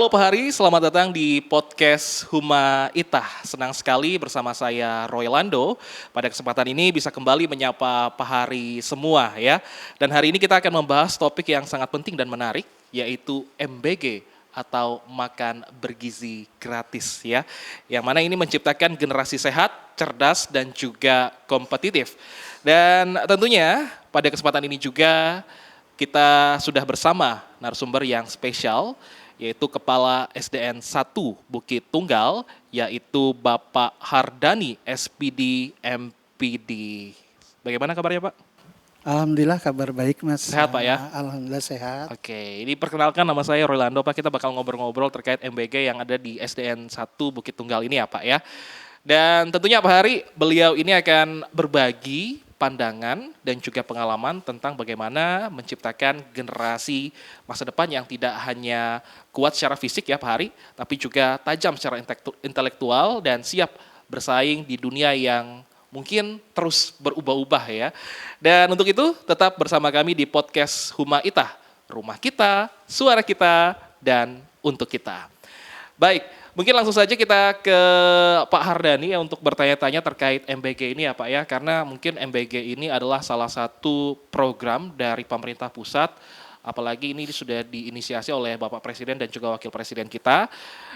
Halo Pak Hari, selamat datang di podcast Huma Itah. Senang sekali bersama saya Roy Lando. Pada kesempatan ini bisa kembali menyapa Pak Hari semua ya. Dan hari ini kita akan membahas topik yang sangat penting dan menarik, yaitu MBG atau makan bergizi gratis ya. Yang mana ini menciptakan generasi sehat, cerdas dan juga kompetitif. Dan tentunya pada kesempatan ini juga kita sudah bersama narasumber yang spesial, yaitu Kepala SDN 1 Bukit Tunggal, yaitu Bapak Hardani, SPD, MPD. Bagaimana kabarnya Pak? Alhamdulillah kabar baik Mas. Sehat Pak ya? Alhamdulillah sehat. Oke, ini perkenalkan nama saya Rolando Pak, kita bakal ngobrol-ngobrol terkait MBG yang ada di SDN 1 Bukit Tunggal ini ya Pak ya. Dan tentunya Pak Hari, beliau ini akan berbagi pandangan dan juga pengalaman tentang bagaimana menciptakan generasi masa depan yang tidak hanya kuat secara fisik ya Pak Hari, tapi juga tajam secara intelektual dan siap bersaing di dunia yang mungkin terus berubah-ubah ya. Dan untuk itu tetap bersama kami di podcast Huma Itah, rumah kita, suara kita, dan untuk kita. Baik, mungkin langsung saja kita ke Pak Hardani ya untuk bertanya-tanya terkait MBG ini ya Pak ya. Karena mungkin MBG ini adalah salah satu program dari pemerintah pusat. Apalagi ini sudah diinisiasi oleh Bapak Presiden dan juga Wakil Presiden kita.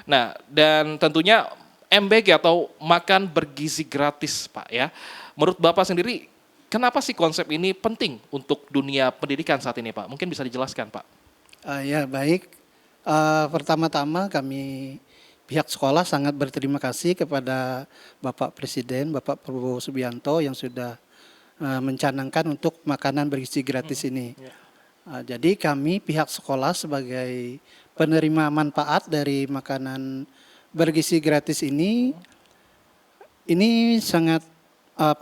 Nah, dan tentunya MBG atau makan bergizi gratis Pak ya. Menurut Bapak sendiri, kenapa sih konsep ini penting untuk dunia pendidikan saat ini Pak? Mungkin bisa dijelaskan Pak. Ya baik. Pertama-tama kami pihak sekolah sangat berterima kasih kepada Bapak Presiden, Bapak Prabowo Subianto yang sudah mencanangkan untuk makanan bergizi gratis ini. Jadi kami pihak sekolah sebagai penerima manfaat dari makanan bergizi gratis ini sangat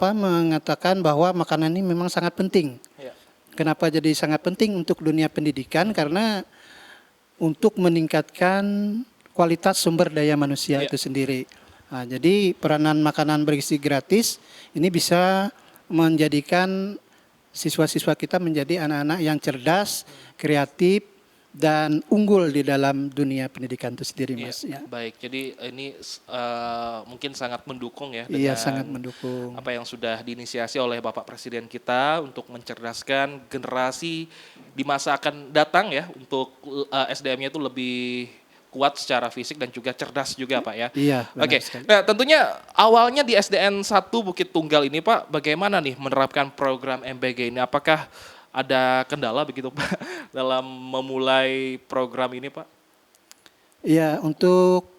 mengatakan bahwa makanan ini memang sangat penting. Kenapa jadi sangat penting untuk dunia pendidikan? Karena untuk meningkatkan kualitas sumber daya manusia itu sendiri. Nah, jadi peranan makanan bergizi gratis ini bisa menjadikan siswa-siswa kita menjadi anak-anak yang cerdas, kreatif, dan unggul di dalam dunia pendidikan itu sendiri Mas. Ya. Baik, jadi ini mungkin sangat mendukung ya Iya, dengan sangat mendukung. apa yang sudah diinisiasi oleh Bapak Presiden kita untuk mencerdaskan generasi di masa akan datang ya untuk SDM-nya itu lebih kuat secara fisik dan juga cerdas juga Pak ya. Iya, benar Oke. sekali. Nah, tentunya awalnya di SDN 1 Bukit Tunggal ini Pak, bagaimana nih menerapkan program MBG ini? Apakah ada kendala begitu Pak dalam memulai program ini Pak? Iya, untuk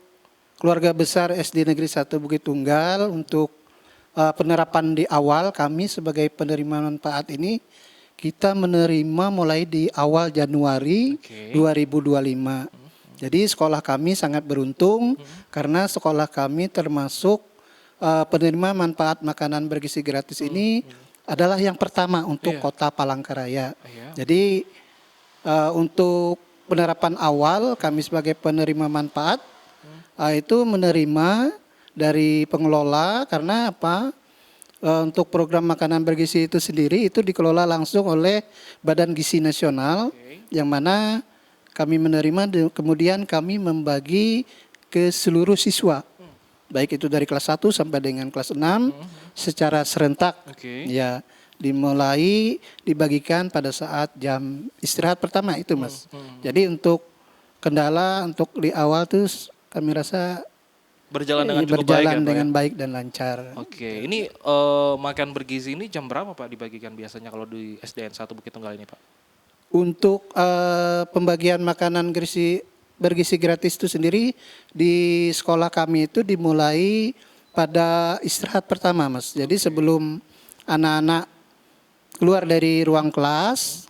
keluarga besar SD Negeri 1 Bukit Tunggal, untuk penerapan di awal kami sebagai penerima manfaat ini, kita menerima mulai di awal Januari 2025. Jadi sekolah kami sangat beruntung karena sekolah kami termasuk penerima manfaat makanan bergizi gratis ini adalah yang pertama untuk kota Palangkaraya. Jadi untuk penerapan awal kami sebagai penerima manfaat itu menerima dari pengelola karena apa? Untuk program makanan bergizi itu sendiri itu dikelola langsung oleh Badan Gizi Nasional yang mana kami menerima kemudian kami membagi ke seluruh siswa. Baik itu dari kelas 1 sampai dengan kelas 6 secara serentak. Ya, dimulai dibagikan pada saat jam istirahat pertama itu Mas. Jadi untuk kendala untuk di awal tuh kami rasa Berjalan dengan cukup baik berjalan ya Pak dengan ya? baik dan lancar. Oke, ini makan bergizi ini jam berapa Pak dibagikan biasanya kalau di SDN 1 Bukit Tunggal ini Pak? Untuk pembagian makanan bergizi gratis itu sendiri di sekolah kami itu dimulai pada istirahat pertama Mas. Jadi sebelum anak-anak keluar dari ruang kelas,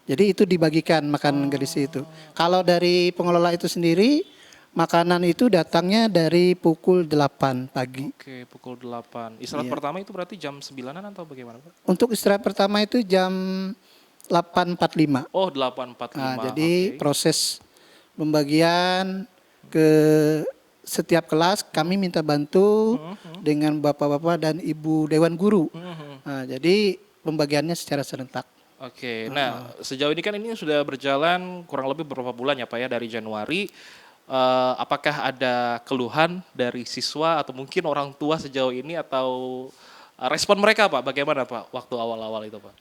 jadi itu dibagikan makanan bergizi itu. Kalau dari pengelola itu sendiri, makanan itu datangnya dari pukul 8 pagi. Oke, pukul 8. Istirahat pertama itu berarti jam 9-an atau bagaimana Pak? Untuk istirahat pertama itu jam 8.45. Oh, 8.45. Jadi proses pembagian ke setiap kelas kami minta bantu dengan bapak-bapak dan ibu dewan guru. Jadi pembagiannya secara serentak. Oke, nah sejauh ini kan ini sudah berjalan kurang lebih beberapa bulan ya Pak ya, dari Januari apakah ada keluhan dari siswa atau mungkin orang tua sejauh ini atau respon mereka Pak? Bagaimana Pak waktu awal-awal itu Pak?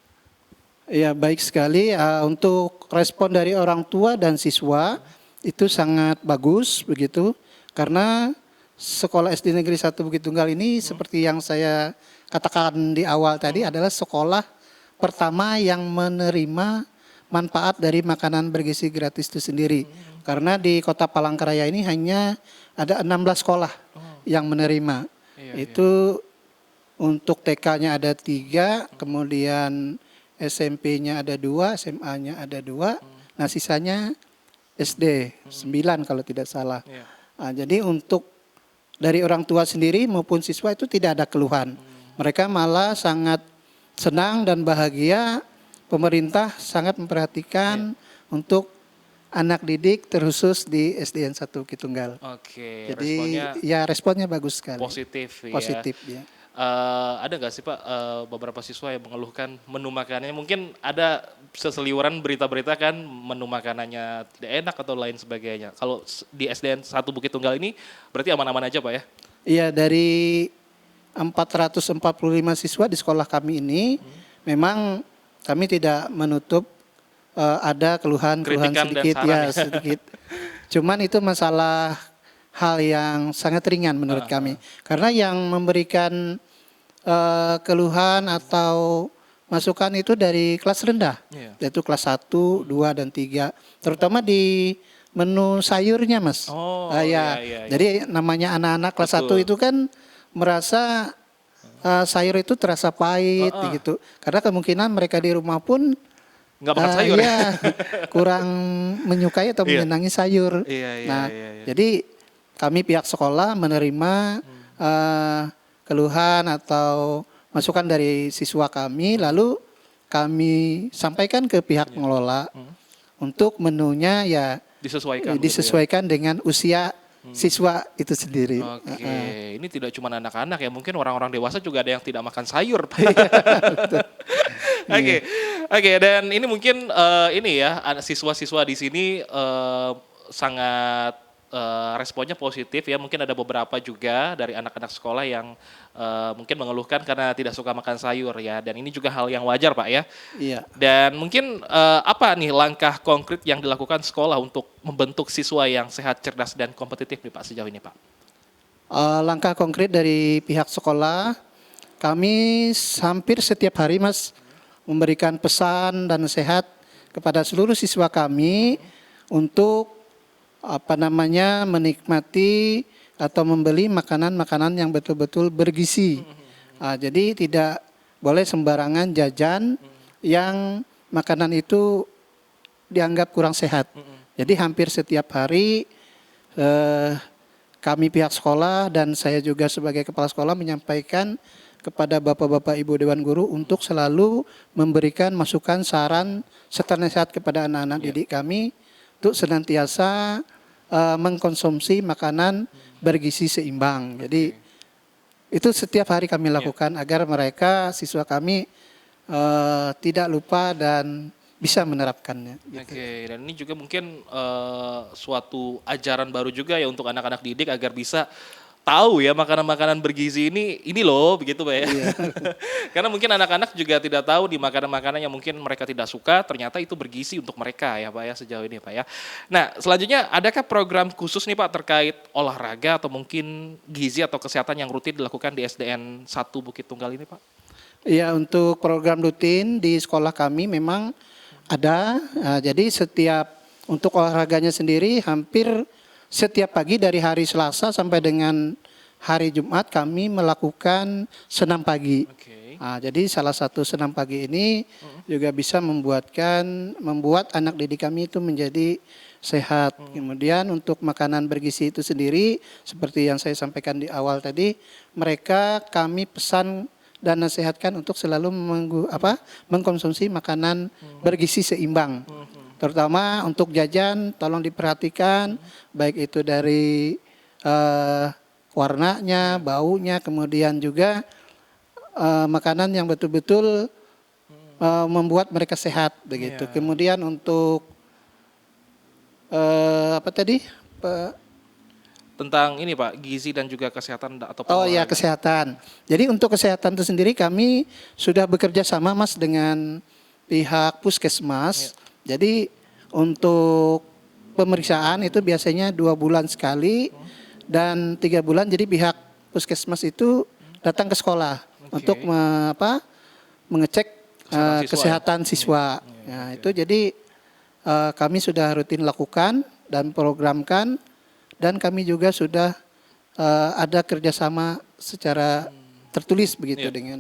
Ya, baik sekali. Untuk respon dari orang tua dan siswa itu sangat bagus begitu, karena sekolah SD Negeri 1 Bukit Tunggal ini seperti yang saya katakan di awal tadi adalah sekolah pertama yang menerima manfaat dari makanan bergizi gratis itu sendiri. Karena di Kota Palangkaraya ini hanya ada 16 sekolah yang menerima. Iya, Itu untuk TK-nya ada 3, kemudian SMP-nya ada 2, SMA-nya ada 2, nah sisanya SD 9 kalau tidak salah. Iya. Nah, jadi untuk dari orang tua sendiri maupun siswa itu tidak ada keluhan. Mereka malah sangat senang dan bahagia, pemerintah sangat memperhatikan untuk anak didik terkhusus di SDN 1 Bukit Tunggal. Oke, Jadi responnya ya responnya bagus sekali. positif ya. Positif ya. Ada nggak sih Pak beberapa siswa yang mengeluhkan menu makanannya? Mungkin ada seseliweran berita-berita kan menu makanannya tidak enak atau lain sebagainya. Kalau di SDN 1 Bukit Tunggal ini berarti aman-aman aja Pak ya? Iya, dari 445 siswa di sekolah kami ini memang kami tidak menutup ada keluhan-keluhan Kritikan dan sedikit saran ya ya. sedikit. Cuman itu masalah hal yang sangat ringan menurut kami. Karena yang memberikan keluhan atau masukan itu dari kelas rendah. Iya. Yaitu kelas 1, 2 dan 3. Terutama di menu sayurnya, Mas. Oh, Ya. iya. Jadi namanya anak-anak kelas 1 itu kan merasa sayur itu terasa pahit gitu. Karena kemungkinan mereka di rumah pun Nggak makan sayur ya? iya, kurang menyukai atau Iya. menyenangi sayur. Iya. Nah, jadi kami pihak sekolah menerima keluhan atau masukan dari siswa kami, lalu kami sampaikan ke pihak pengelola untuk menunya ya Disesuaikan. begitu ya? disesuaikan dengan usia siswa itu sendiri. Oke, ini tidak cuma anak-anak ya, mungkin orang-orang dewasa juga ada yang tidak makan sayur. Pak. Oke, dan ini mungkin ini ya siswa-siswa di sini sangat responnya positif ya. Mungkin ada beberapa juga dari anak-anak sekolah yang mungkin mengeluhkan karena tidak suka makan sayur ya. Dan ini juga hal yang wajar Pak ya. Iya. Dan mungkin apa nih langkah konkret yang dilakukan sekolah untuk membentuk siswa yang sehat, cerdas, dan kompetitif nih Pak sejauh ini Pak? Langkah konkret dari pihak sekolah, kami hampir setiap hari Mas memberikan pesan dan nasihat kepada seluruh siswa kami untuk menikmati atau membeli makanan-makanan yang betul-betul bergizi. Jadi tidak boleh sembarangan jajan yang makanan itu dianggap kurang sehat. Jadi hampir setiap hari kami pihak sekolah dan saya juga sebagai kepala sekolah menyampaikan kepada Bapak-Bapak Ibu Dewan Guru untuk selalu memberikan masukan, saran, serta nasihat kepada anak-anak didik kami untuk senantiasa mengkonsumsi makanan bergizi seimbang. Jadi itu setiap hari kami lakukan agar mereka, siswa kami tidak lupa dan bisa menerapkannya. Gitu. Oke, dan ini juga mungkin suatu ajaran baru juga ya untuk anak-anak didik agar bisa tahu ya makanan-makanan bergizi ini loh begitu Pak ya. Iya. Karena mungkin anak-anak juga tidak tahu di makanan-makanan yang mungkin mereka tidak suka ternyata itu bergizi untuk mereka ya Pak ya sejauh ini Pak ya. Nah selanjutnya adakah program khusus nih Pak terkait olahraga atau mungkin gizi atau kesehatan yang rutin dilakukan di SDN 1 Bukit Tunggal ini Pak? Iya, untuk program rutin di sekolah kami memang ada. Jadi setiap untuk olahraganya sendiri hampir setiap pagi dari hari Selasa sampai dengan hari Jumat kami melakukan senam pagi. Oke. Jadi salah satu senam pagi ini juga bisa membuat anak didik kami itu menjadi sehat. Kemudian untuk makanan bergizi itu sendiri seperti yang saya sampaikan di awal tadi, mereka kami pesan dan nasihatkan untuk selalu mengkonsumsi makanan bergizi seimbang. Terutama untuk jajan tolong diperhatikan baik itu dari warnanya, baunya, kemudian juga makanan yang betul-betul membuat mereka sehat begitu. Iya. Kemudian untuk Tentang ini Pak, gizi dan juga kesehatan atau Oh ya, olahraga. kesehatan. Jadi untuk kesehatan itu sendiri kami sudah bekerja sama Mas dengan pihak Puskesmas. Jadi untuk pemeriksaan itu biasanya 2 bulan sekali dan 3 bulan. Jadi pihak Puskesmas itu datang ke sekolah Oke. untuk mengecek Kesehatan siswa ya? kesehatan siswa. Nah, itu jadi kami sudah rutin lakukan dan programkan dan kami juga sudah ada kerjasama secara tertulis begitu Iya. dengan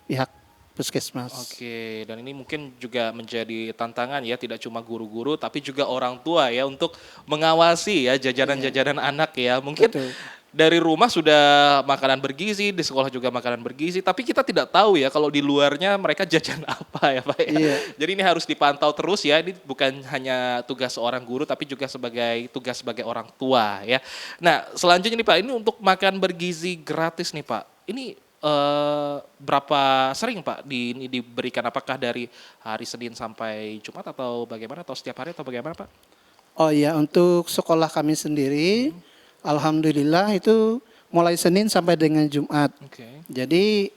pihak Puskesmas. Oke, dan ini mungkin juga menjadi tantangan ya, tidak cuma guru-guru tapi juga orang tua ya untuk mengawasi ya jajanan-jajanan anak ya. Mungkin Betul. dari rumah sudah makanan bergizi, di sekolah juga makanan bergizi, tapi kita tidak tahu ya kalau di luarnya mereka jajan apa ya Pak ya. Iya. Jadi ini harus dipantau terus ya, ini bukan hanya tugas seorang guru tapi juga tugas sebagai orang tua ya. Nah selanjutnya nih Pak, ini untuk makan bergizi gratis nih Pak, ini berapa sering Pak ini diberikan? Apakah dari hari Senin sampai Jumat atau bagaimana? Atau setiap hari atau bagaimana Pak? Oh iya, untuk sekolah kami sendiri, alhamdulillah itu mulai Senin sampai dengan Jumat. Oke. Jadi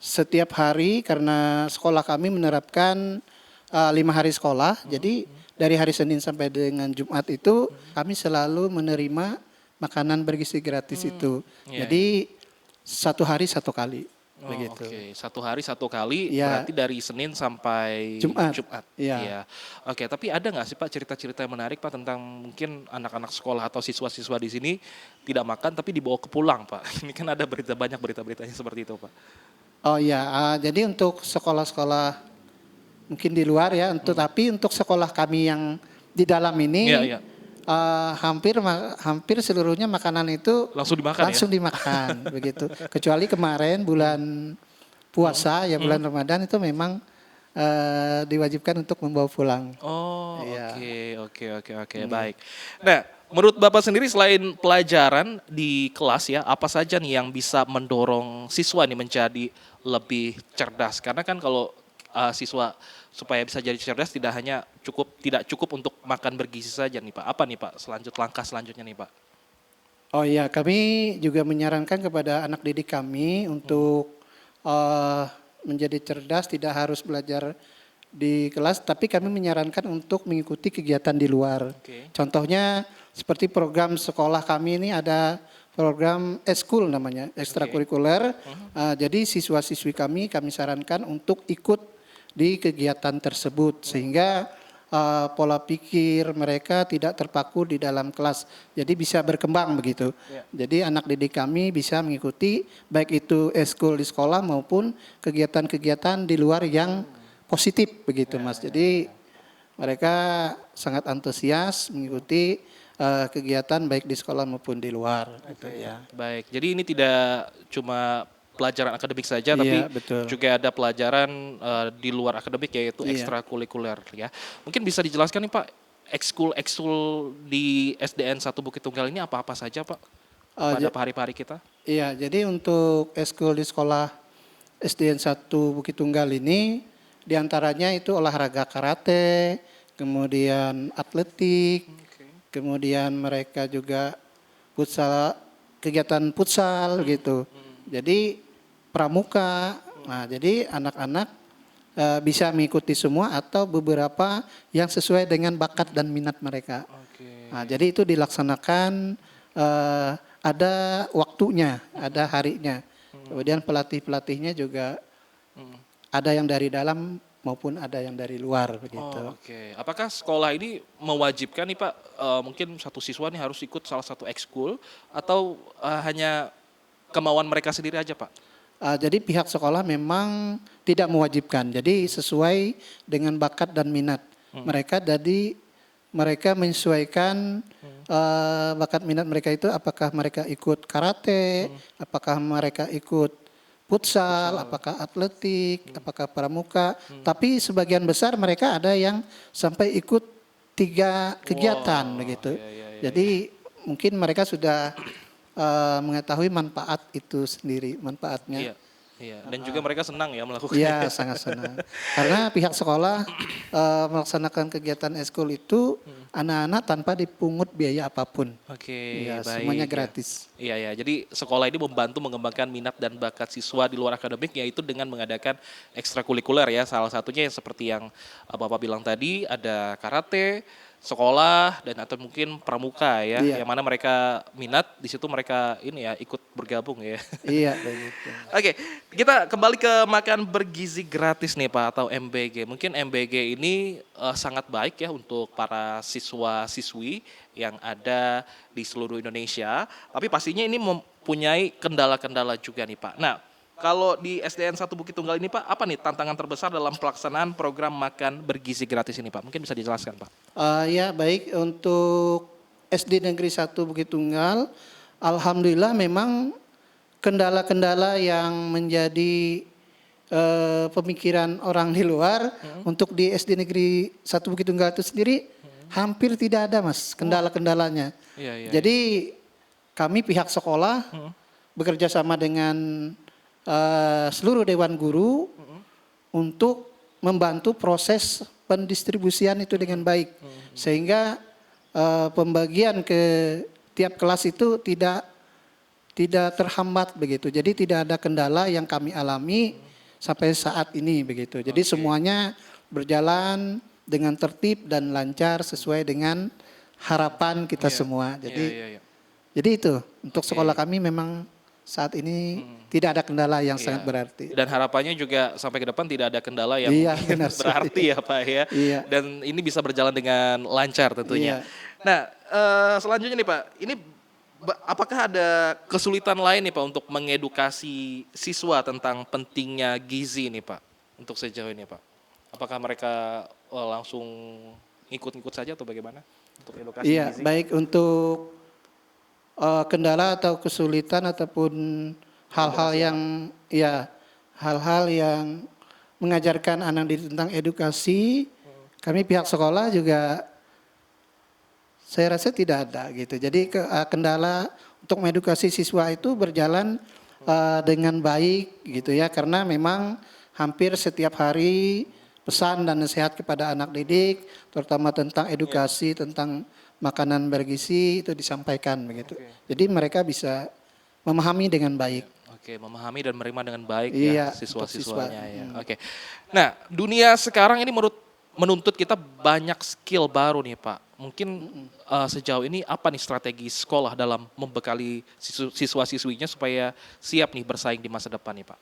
setiap hari karena sekolah kami menerapkan 5 hari sekolah, jadi dari hari Senin sampai dengan Jumat itu kami selalu menerima makanan bergizi gratis itu. Iya, Jadi 1 hari 1 kali, Oh, begitu. Oke, 1 hari 1 kali Iya. berarti dari Senin sampai Jumat. Jumat. Iya. Oke, tapi ada nggak sih Pak cerita-cerita yang menarik Pak tentang mungkin anak-anak sekolah atau siswa-siswa di sini tidak makan tapi dibawa ke pulang Pak? Ini kan ada banyak berita-beritanya seperti itu Pak. Oh iya, jadi untuk sekolah-sekolah mungkin di luar ya, tapi untuk sekolah kami yang di dalam ini Iya, iya. hampir seluruhnya makanan itu Langsung dimakan ya? langsung dimakan begitu. Kecuali kemarin bulan puasa ya bulan Ramadan itu memang diwajibkan untuk membawa pulang. Oh, Iya. oke, baik. Nah, menurut Bapak sendiri selain pelajaran di kelas ya, apa saja nih yang bisa mendorong siswa nih menjadi lebih cerdas? Karena kan kalau siswa supaya bisa jadi cerdas tidak cukup untuk makan bergizi saja nih Pak. Apa nih Pak langkah selanjutnya nih Pak? Oh iya, kami juga menyarankan kepada anak didik kami untuk menjadi cerdas, tidak harus belajar di kelas, tapi kami menyarankan untuk mengikuti kegiatan di luar. Oke. Contohnya seperti program sekolah kami ini ada program eskul namanya, ekstrakurikuler. Jadi siswa-siswi kami sarankan untuk ikut di kegiatan tersebut sehingga pola pikir mereka tidak terpaku di dalam kelas. Jadi bisa berkembang begitu. Jadi anak didik kami bisa mengikuti baik itu eskul di sekolah maupun kegiatan-kegiatan di luar yang positif begitu Mas. Jadi mereka sangat antusias mengikuti kegiatan baik di sekolah maupun di luar gitu ya. Baik, jadi ini tidak cuma pelajaran akademik saja, tapi Iya, betul. juga ada pelajaran di luar akademik yaitu Iya. ekstrakurikuler ya. Mungkin bisa dijelaskan nih Pak, ekskul di SDN 1 Bukit Tunggal ini apa-apa saja Pak pada hari-hari kita? Iya, jadi untuk eskul di sekolah SDN 1 Bukit Tunggal ini diantaranya itu olahraga karate, kemudian atletik, kemudian mereka juga kegiatan futsal gitu. Jadi pramuka. Nah, jadi anak-anak bisa mengikuti semua atau beberapa yang sesuai dengan bakat dan minat mereka. Oke. Nah, jadi itu dilaksanakan ada waktunya, ada harinya. Kemudian pelatih-pelatihnya juga ada yang dari dalam maupun ada yang dari luar begitu. Oh, oke. Apakah sekolah ini mewajibkan nih Pak, mungkin satu siswa nih harus ikut salah satu ekskul atau hanya kemauan mereka sendiri aja Pak? Jadi pihak sekolah memang tidak mewajibkan. Jadi sesuai dengan bakat dan minat mereka. Jadi mereka menyesuaikan bakat minat mereka itu. Apakah mereka ikut karate, apakah mereka ikut futsal, apakah atletik, apakah pramuka. Tapi sebagian besar mereka ada yang sampai ikut 3 kegiatan begitu. iya. Jadi mungkin mereka sudah mengetahui manfaat itu sendiri, manfaatnya. Iya. Dan juga mereka senang ya melakukan. Iya, sangat senang. Karena pihak sekolah melaksanakan kegiatan eskul itu anak-anak tanpa dipungut biaya apapun. Oke, Ya, baik. semuanya Ya. gratis. Iya ya, jadi sekolah ini membantu mengembangkan minat dan bakat siswa di luar akademik yaitu dengan mengadakan ekstrakurikuler ya. Salah satunya yang seperti yang Bapak bilang tadi ada karate, sekolah dan atau mungkin pramuka ya. Iya, Yang mana mereka minat di situ mereka ini ya ikut bergabung ya. iya begitu. Oke, kita kembali ke makan bergizi gratis nih Pak atau MBG. Mungkin MBG ini sangat baik ya untuk para siswa-siswi yang ada di seluruh Indonesia. Tapi pastinya ini mempunyai kendala-kendala juga nih Pak. Nah, kalau di SDN 1 Bukit Tunggal ini Pak, apa nih tantangan terbesar dalam pelaksanaan program makan bergizi gratis ini Pak? Mungkin bisa dijelaskan Pak. Ya baik, untuk SD Negeri 1 Bukit Tunggal, alhamdulillah memang kendala-kendala yang menjadi pemikiran orang di luar untuk di SD Negeri 1 Bukit Tunggal itu sendiri hampir tidak ada Mas kendala-kendalanya. Iya, iya. Jadi kami pihak sekolah bekerja sama dengan seluruh dewan guru untuk membantu proses pendistribusian itu dengan baik sehingga pembagian ke tiap kelas itu tidak terhambat begitu. Jadi tidak ada kendala yang kami alami sampai saat ini begitu. Jadi semuanya berjalan dengan tertib dan lancar sesuai dengan harapan kita semua. Jadi Iya, iya. jadi itu untuk sekolah kami memang saat ini tidak ada kendala yang sangat berarti. Dan harapannya juga sampai ke depan tidak ada kendala yang Iya, mungkin benar sekali. berarti ya Pak ya. Iya. Dan ini bisa berjalan dengan lancar tentunya. Iya. Nah, selanjutnya nih Pak, ini apakah ada kesulitan lain nih Pak untuk mengedukasi siswa tentang pentingnya gizi nih Pak untuk sejauh ini Pak? Apakah mereka langsung ngikut-ngikut saja atau bagaimana untuk edukasi Iya, gizi? baik untuk kendala atau kesulitan ataupun hal-hal yang mengajarkan anak didik tentang edukasi, kami pihak sekolah juga saya rasa tidak ada gitu. Jadi kendala untuk mengedukasi siswa itu berjalan dengan baik gitu ya, karena memang hampir setiap hari pesan dan nasihat kepada anak didik, terutama tentang edukasi, tentang makanan bergizi itu disampaikan begitu. Jadi mereka bisa memahami dengan baik. Oke, memahami dan menerima dengan baik Iya, ya untuk siswa-siswanya siswa. ya. Oke. Nah, dunia sekarang ini menuntut kita banyak skill baru nih Pak. Mungkin sejauh ini apa nih strategi sekolah dalam membekali siswa-siswinya supaya siap nih bersaing di masa depan nih Pak?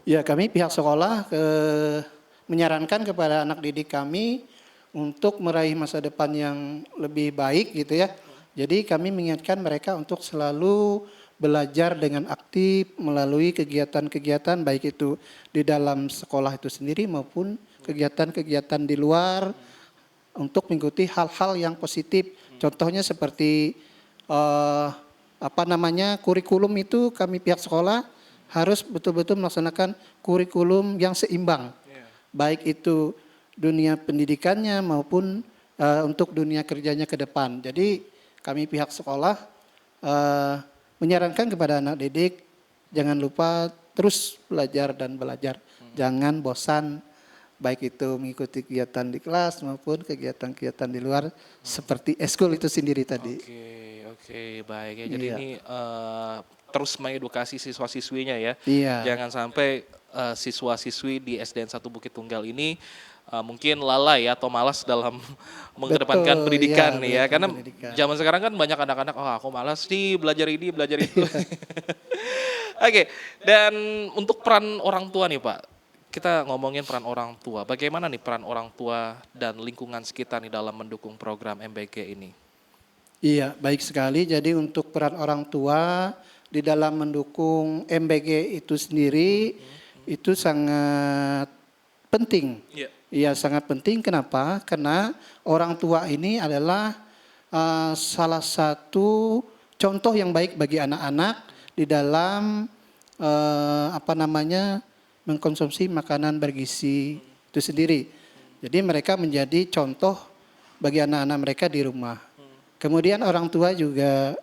Ya, kami pihak sekolah menyarankan kepada anak didik kami untuk meraih masa depan yang lebih baik gitu ya. Jadi kami mengingatkan mereka untuk selalu belajar dengan aktif melalui kegiatan-kegiatan baik itu di dalam sekolah itu sendiri maupun kegiatan-kegiatan di luar untuk mengikuti hal-hal yang positif. Contohnya seperti kurikulum itu kami pihak sekolah harus betul-betul melaksanakan kurikulum yang seimbang. Baik itu dunia pendidikannya maupun untuk dunia kerjanya ke depan. Jadi kami pihak sekolah menyarankan kepada anak didik jangan lupa terus belajar dan belajar. Jangan bosan baik itu mengikuti kegiatan di kelas maupun kegiatan-kegiatan di luar seperti eskul itu sendiri tadi. Oke, baik ya. Jadi Iya. ini terus mengedukasi siswa-siswinya ya. Iya. Jangan sampai siswa-siswi di SDN 1 Bukit Tunggal ini mungkin lalai atau malas dalam mengedepankan Betul, pendidikan iya, nih ya. Karena pendidikan. zaman sekarang kan banyak anak-anak, oh aku malas nih belajar ini, belajar itu. Oke, dan untuk peran orang tua nih Pak, kita ngomongin peran orang tua. Bagaimana nih peran orang tua dan lingkungan sekitar nih dalam mendukung program MBG ini? Iya, baik sekali. Jadi untuk peran orang tua di dalam mendukung MBG itu sendiri itu sangat penting. Iya. Iya, sangat penting. Kenapa? Karena orang tua ini adalah salah satu contoh yang baik bagi anak-anak di dalam mengkonsumsi makanan bergizi itu sendiri. Jadi mereka menjadi contoh bagi anak-anak mereka di rumah. Kemudian orang tua juga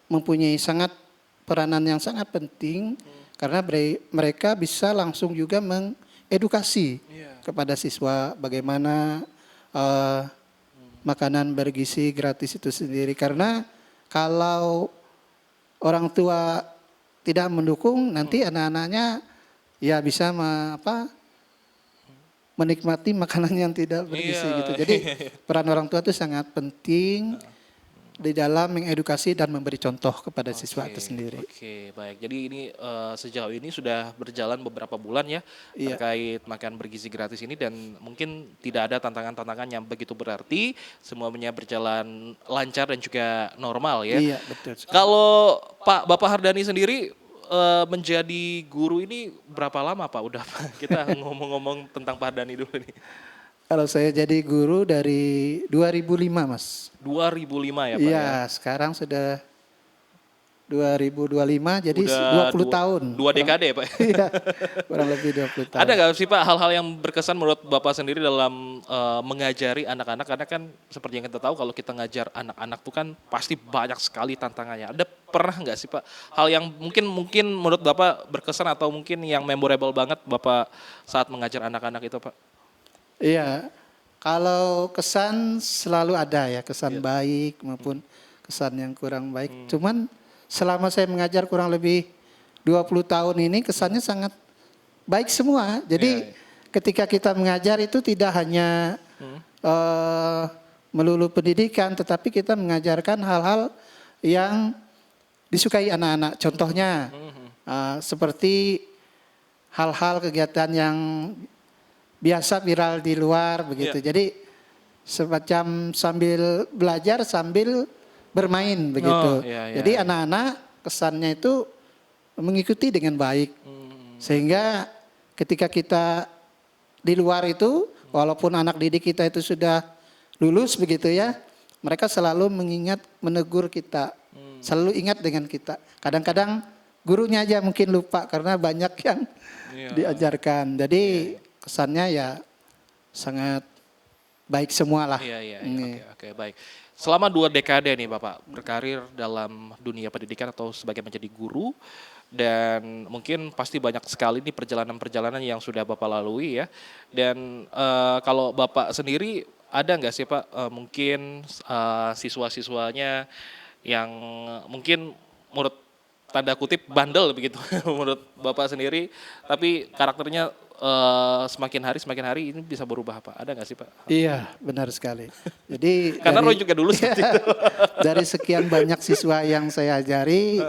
mempunyai peranan yang sangat penting karena mereka bisa langsung juga mengedukasi kepada siswa bagaimana makanan bergizi gratis itu sendiri. Karena kalau orang tua tidak mendukung, nanti anak-anaknya ya bisa menikmati makanan yang tidak bergizi Iya. gitu. Jadi peran orang tua itu sangat penting di dalam mengedukasi dan memberi contoh kepada siswa itu sendiri. Oke, baik. Jadi ini sejauh ini sudah berjalan beberapa bulan ya Iya. terkait makan bergizi gratis ini dan mungkin tidak ada tantangan-tantangan yang begitu berarti, semuanya berjalan lancar dan juga normal ya. Iya, betul. Kalau Bapak Hardani sendiri menjadi guru ini berapa lama Pak? Udah Pak, kita ngomong-ngomong tentang Pak Hardani dulu nih. Kalau saya jadi guru dari 2005, Mas. 2005 ya Pak ya? Iya, sekarang sudah 2025, jadi Udah 20 tahun. Dua dekade ya Pak? Iya, kurang lebih 20 tahun. Ada nggak sih Pak hal-hal yang berkesan menurut Bapak sendiri dalam mengajari anak-anak? Karena kan seperti yang kita tahu kalau kita ngajar anak-anak tuh kan pasti banyak sekali tantangannya. Ada pernah nggak sih Pak hal yang mungkin menurut Bapak berkesan atau mungkin yang memorable banget Bapak saat mengajar anak-anak itu Pak? Iya, kalau kesan selalu ada ya, kesan baik maupun kesan yang kurang baik. Cuman selama saya mengajar kurang lebih 20 tahun ini kesannya sangat baik semua. Jadi ketika kita mengajar itu tidak hanya melulu pendidikan, tetapi kita mengajarkan hal-hal yang disukai anak-anak. Contohnya seperti hal-hal kegiatan yang biasa viral di luar begitu. Jadi semacam sambil belajar sambil bermain begitu. Jadi anak-anak kesannya itu mengikuti dengan baik. Sehingga ketika kita di luar itu walaupun anak didik kita itu sudah lulus begitu ya, mereka selalu mengingat menegur kita. Selalu ingat dengan kita. Kadang-kadang gurunya aja mungkin lupa karena banyak yang diajarkan. Jadi kesannya ya sangat baik semua lah. Iya. Oke, baik. Selama 2 dekade nih Bapak berkarir dalam dunia pendidikan atau sebagai menjadi guru dan mungkin pasti banyak sekali nih perjalanan-perjalanan yang sudah Bapak lalui ya. Dan kalau Bapak sendiri ada nggak sih Pak mungkin siswa-siswanya yang mungkin menurut tanda kutip bandel begitu menurut Bapak sendiri, tapi karakternya semakin hari ini bisa berubah Pak? Ada nggak sih Pak? Iya, benar sekali. Jadi Karena Roy juga dulu seperti itu. dari sekian banyak siswa yang saya ajari,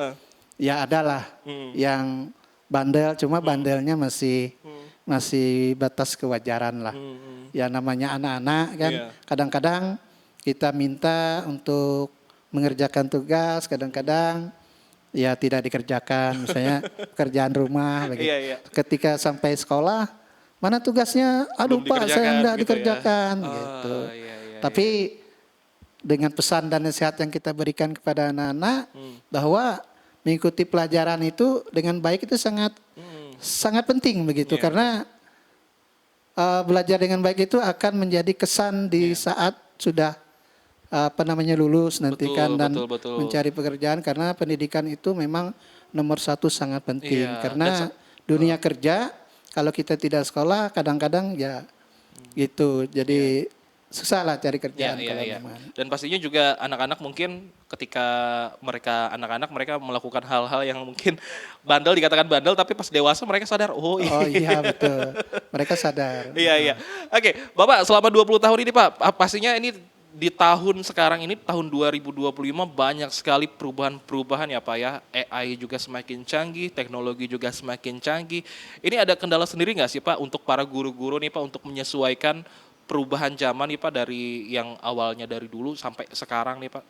ya adalah yang bandel, cuma bandelnya masih batas kewajaran lah. Ya namanya anak-anak kan, kadang-kadang kita minta untuk mengerjakan tugas, kadang-kadang ya tidak dikerjakan, misalnya pekerjaan rumah begitu. Ketika sampai sekolah, mana tugasnya? Aduh Pak, saya enggak gitu dikerjakan gitu. Tapi dengan pesan dan nasihat yang kita berikan kepada anak-anak bahwa mengikuti pelajaran itu dengan baik itu sangat penting begitu, karena belajar dengan baik itu akan menjadi kesan di saat sudah lulus nanti kan dan mencari pekerjaan, karena pendidikan itu memang nomor 1 sangat penting. Karena dunia kerja kalau kita tidak sekolah kadang-kadang ya gitu, jadi susah lah cari kerjaan. Dan pastinya juga anak-anak mungkin ketika mereka melakukan hal-hal yang mungkin bandel, dikatakan bandel, tapi pas dewasa mereka sadar iya betul, mereka sadar. Oke, Bapak selama 20 tahun ini Pak, pastinya ini di tahun sekarang ini, tahun 2025 banyak sekali perubahan-perubahan ya Pak ya. AI juga semakin canggih, teknologi juga semakin canggih. Ini ada kendala sendiri nggak sih Pak untuk para guru-guru nih Pak untuk menyesuaikan perubahan zaman nih Pak dari yang awalnya dari dulu sampai sekarang nih Pak?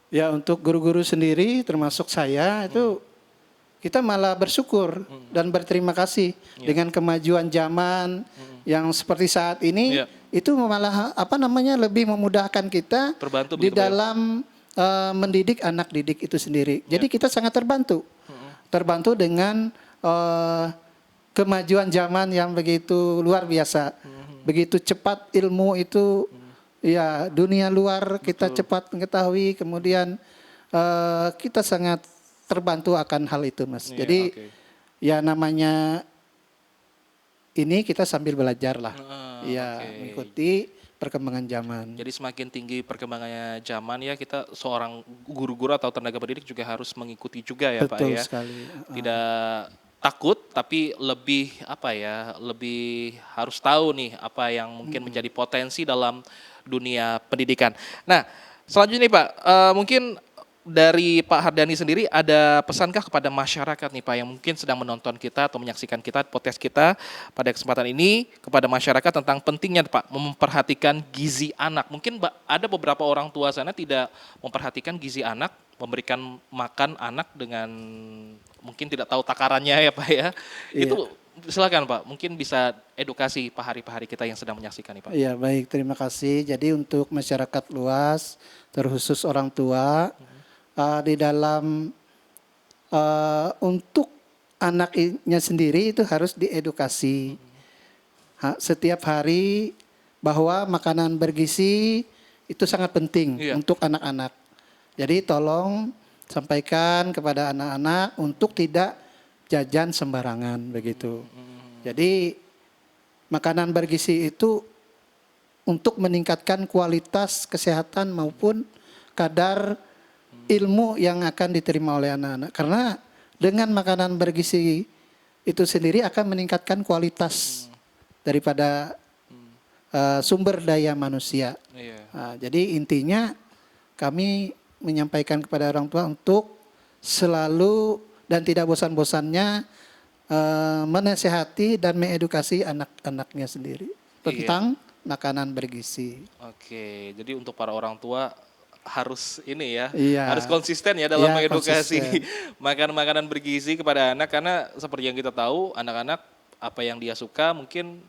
Ya untuk guru-guru sendiri termasuk saya itu kita malah bersyukur dan berterima kasih dengan kemajuan zaman yang seperti saat ini. Itu malah lebih memudahkan kita terbantu di dalam mendidik anak didik itu sendiri. Jadi kita sangat terbantu dengan kemajuan zaman yang begitu luar biasa, begitu cepat ilmu itu, ya dunia luar kita cepat mengetahui, kemudian kita sangat terbantu akan hal itu Mas. Jadi ya namanya ini kita sambil belajar lah. Mengikuti perkembangan zaman. Jadi semakin tinggi perkembangannya zaman ya, kita seorang guru-guru atau tenaga pendidik juga harus mengikuti juga ya Pak Betul ya. sekali. Tidak takut tapi lebih apa ya, lebih harus tahu nih apa yang mungkin menjadi potensi dalam dunia pendidikan. Nah, selanjutnya nih Pak, mungkin dari Pak Hardani sendiri ada pesankah kepada masyarakat nih Pak yang mungkin sedang menonton kita atau menyaksikan kita podcast kita pada kesempatan ini kepada masyarakat tentang pentingnya Pak memperhatikan gizi anak. Mungkin ada beberapa orang tua sana tidak memperhatikan gizi anak, memberikan makan anak dengan mungkin tidak tahu takarannya ya Pak ya. Iya. Itu silakan Pak, mungkin bisa edukasi Pak Hari kita yang sedang menyaksikan nih Pak. Iya, baik, terima kasih. Jadi untuk masyarakat luas, terkhusus orang tua, di dalam untuk anaknya sendiri itu harus diedukasi setiap hari bahwa makanan bergizi itu sangat penting untuk anak-anak. Jadi tolong sampaikan kepada anak-anak untuk tidak jajan sembarangan begitu. Jadi makanan bergizi itu untuk meningkatkan kualitas kesehatan maupun kadar ilmu yang akan diterima oleh anak-anak. Karena dengan makanan bergizi itu sendiri akan meningkatkan kualitas daripada sumber daya manusia. Jadi intinya kami menyampaikan kepada orang tua untuk selalu dan tidak bosan-bosannya menasihati dan mengedukasi anak-anaknya sendiri tentang makanan bergizi. Oke, jadi untuk para orang tua harus ini ya, Iya. harus konsisten ya dalam Iya, mengedukasi konsisten. makanan-makanan bergizi kepada anak, karena seperti yang kita tahu anak-anak apa yang dia suka mungkin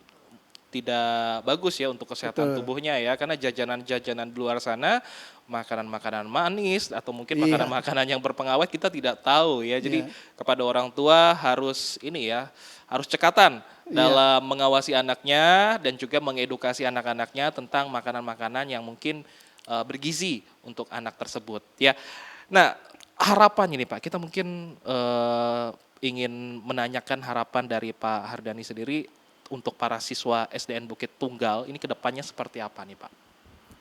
tidak bagus ya untuk kesehatan tubuhnya ya, karena jajanan-jajanan di luar sana makanan-makanan manis atau mungkin makanan-makanan yang berpengawet kita tidak tahu ya. Jadi kepada orang tua harus ini ya, harus cekatan dalam mengawasi anaknya dan juga mengedukasi anak-anaknya tentang makanan-makanan yang mungkin bergizi untuk anak tersebut ya. Nah, harapannya nih Pak, kita mungkin ingin menanyakan harapan dari Pak Hardani sendiri untuk para siswa SDN Bukit Tunggal ini kedepannya seperti apa nih Pak?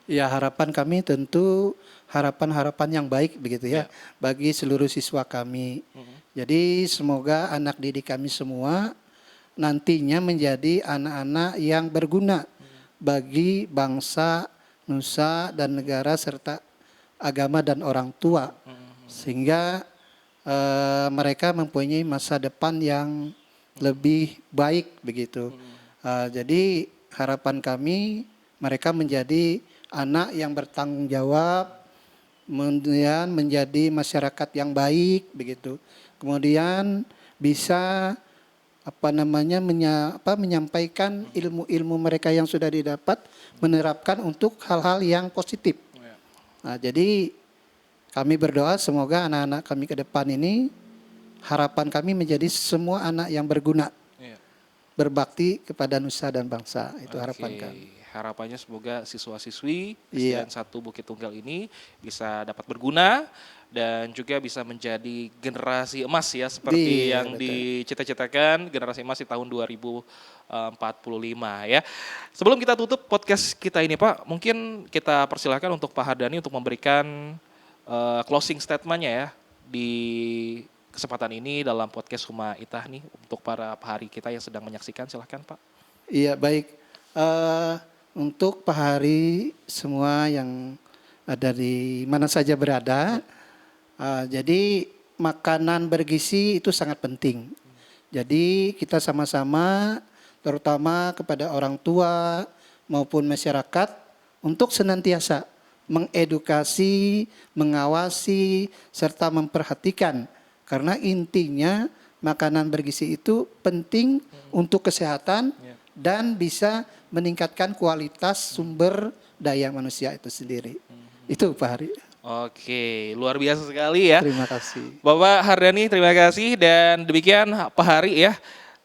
Ya, harapan kami tentu harapan-harapan yang baik begitu ya bagi seluruh siswa kami. Jadi semoga anak didik kami semua nantinya menjadi anak-anak yang berguna bagi bangsa, nusa dan negara serta agama dan orang tua, sehingga mereka mempunyai masa depan yang lebih baik begitu. Jadi harapan kami mereka menjadi anak yang bertanggung jawab, kemudian menjadi masyarakat yang baik begitu. Kemudian bisa menyampaikan ilmu-ilmu mereka yang sudah didapat, menerapkan untuk hal-hal yang positif. Nah, jadi kami berdoa semoga anak-anak kami ke depan ini, harapan kami menjadi semua anak yang berguna, berbakti kepada nusa dan bangsa. Itu harapan kami. Harapannya semoga siswa-siswi SDN 1 Bukit Tunggal ini bisa dapat berguna dan juga bisa menjadi generasi emas ya, seperti yang dicita-citakan generasi emas di tahun 2045 ya. Sebelum kita tutup podcast kita ini Pak, mungkin kita persilahkan untuk Pak Hardani untuk memberikan closing statement-nya ya di kesempatan ini dalam podcast Huma Itah nih untuk para pahari kita yang sedang menyaksikan. Silahkan Pak. Iya, baik. Untuk pahari semua yang ada di mana saja berada, jadi makanan bergizi itu sangat penting. Jadi kita sama-sama terutama kepada orang tua maupun masyarakat untuk senantiasa mengedukasi, mengawasi, serta memperhatikan. Karena intinya makanan bergizi itu penting untuk kesehatan dan bisa meningkatkan kualitas sumber daya manusia itu sendiri. Itu Pak Hari. Oke, luar biasa sekali ya. Terima kasih. Bapak Hardani, terima kasih. Dan demikian Pak Hari ya,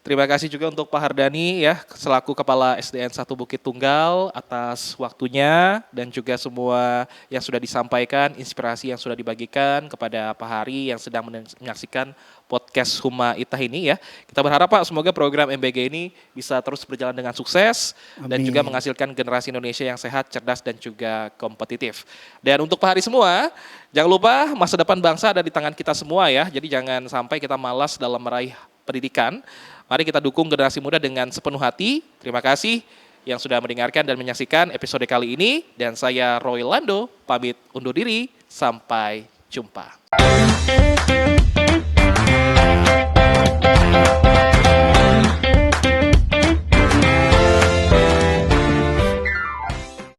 Terima kasih juga untuk Pak Hardani ya selaku Kepala SDN 1 Bukit Tunggal atas waktunya dan juga semua yang sudah disampaikan, inspirasi yang sudah dibagikan kepada Pak Hari yang sedang menyaksikan podcast Huma Itah ini ya. Kita berharap Pak semoga program MBG ini bisa terus berjalan dengan sukses dan juga Amin. menghasilkan generasi Indonesia yang sehat, cerdas dan juga kompetitif. Dan untuk Pak Hari semua, jangan lupa masa depan bangsa ada di tangan kita semua ya. Jadi jangan sampai kita malas dalam meraih pendidikan. Mari kita dukung generasi muda dengan sepenuh hati. Terima kasih yang sudah mendengarkan dan menyaksikan episode kali ini. Dan saya Roy Lando, pamit undur diri. Sampai jumpa.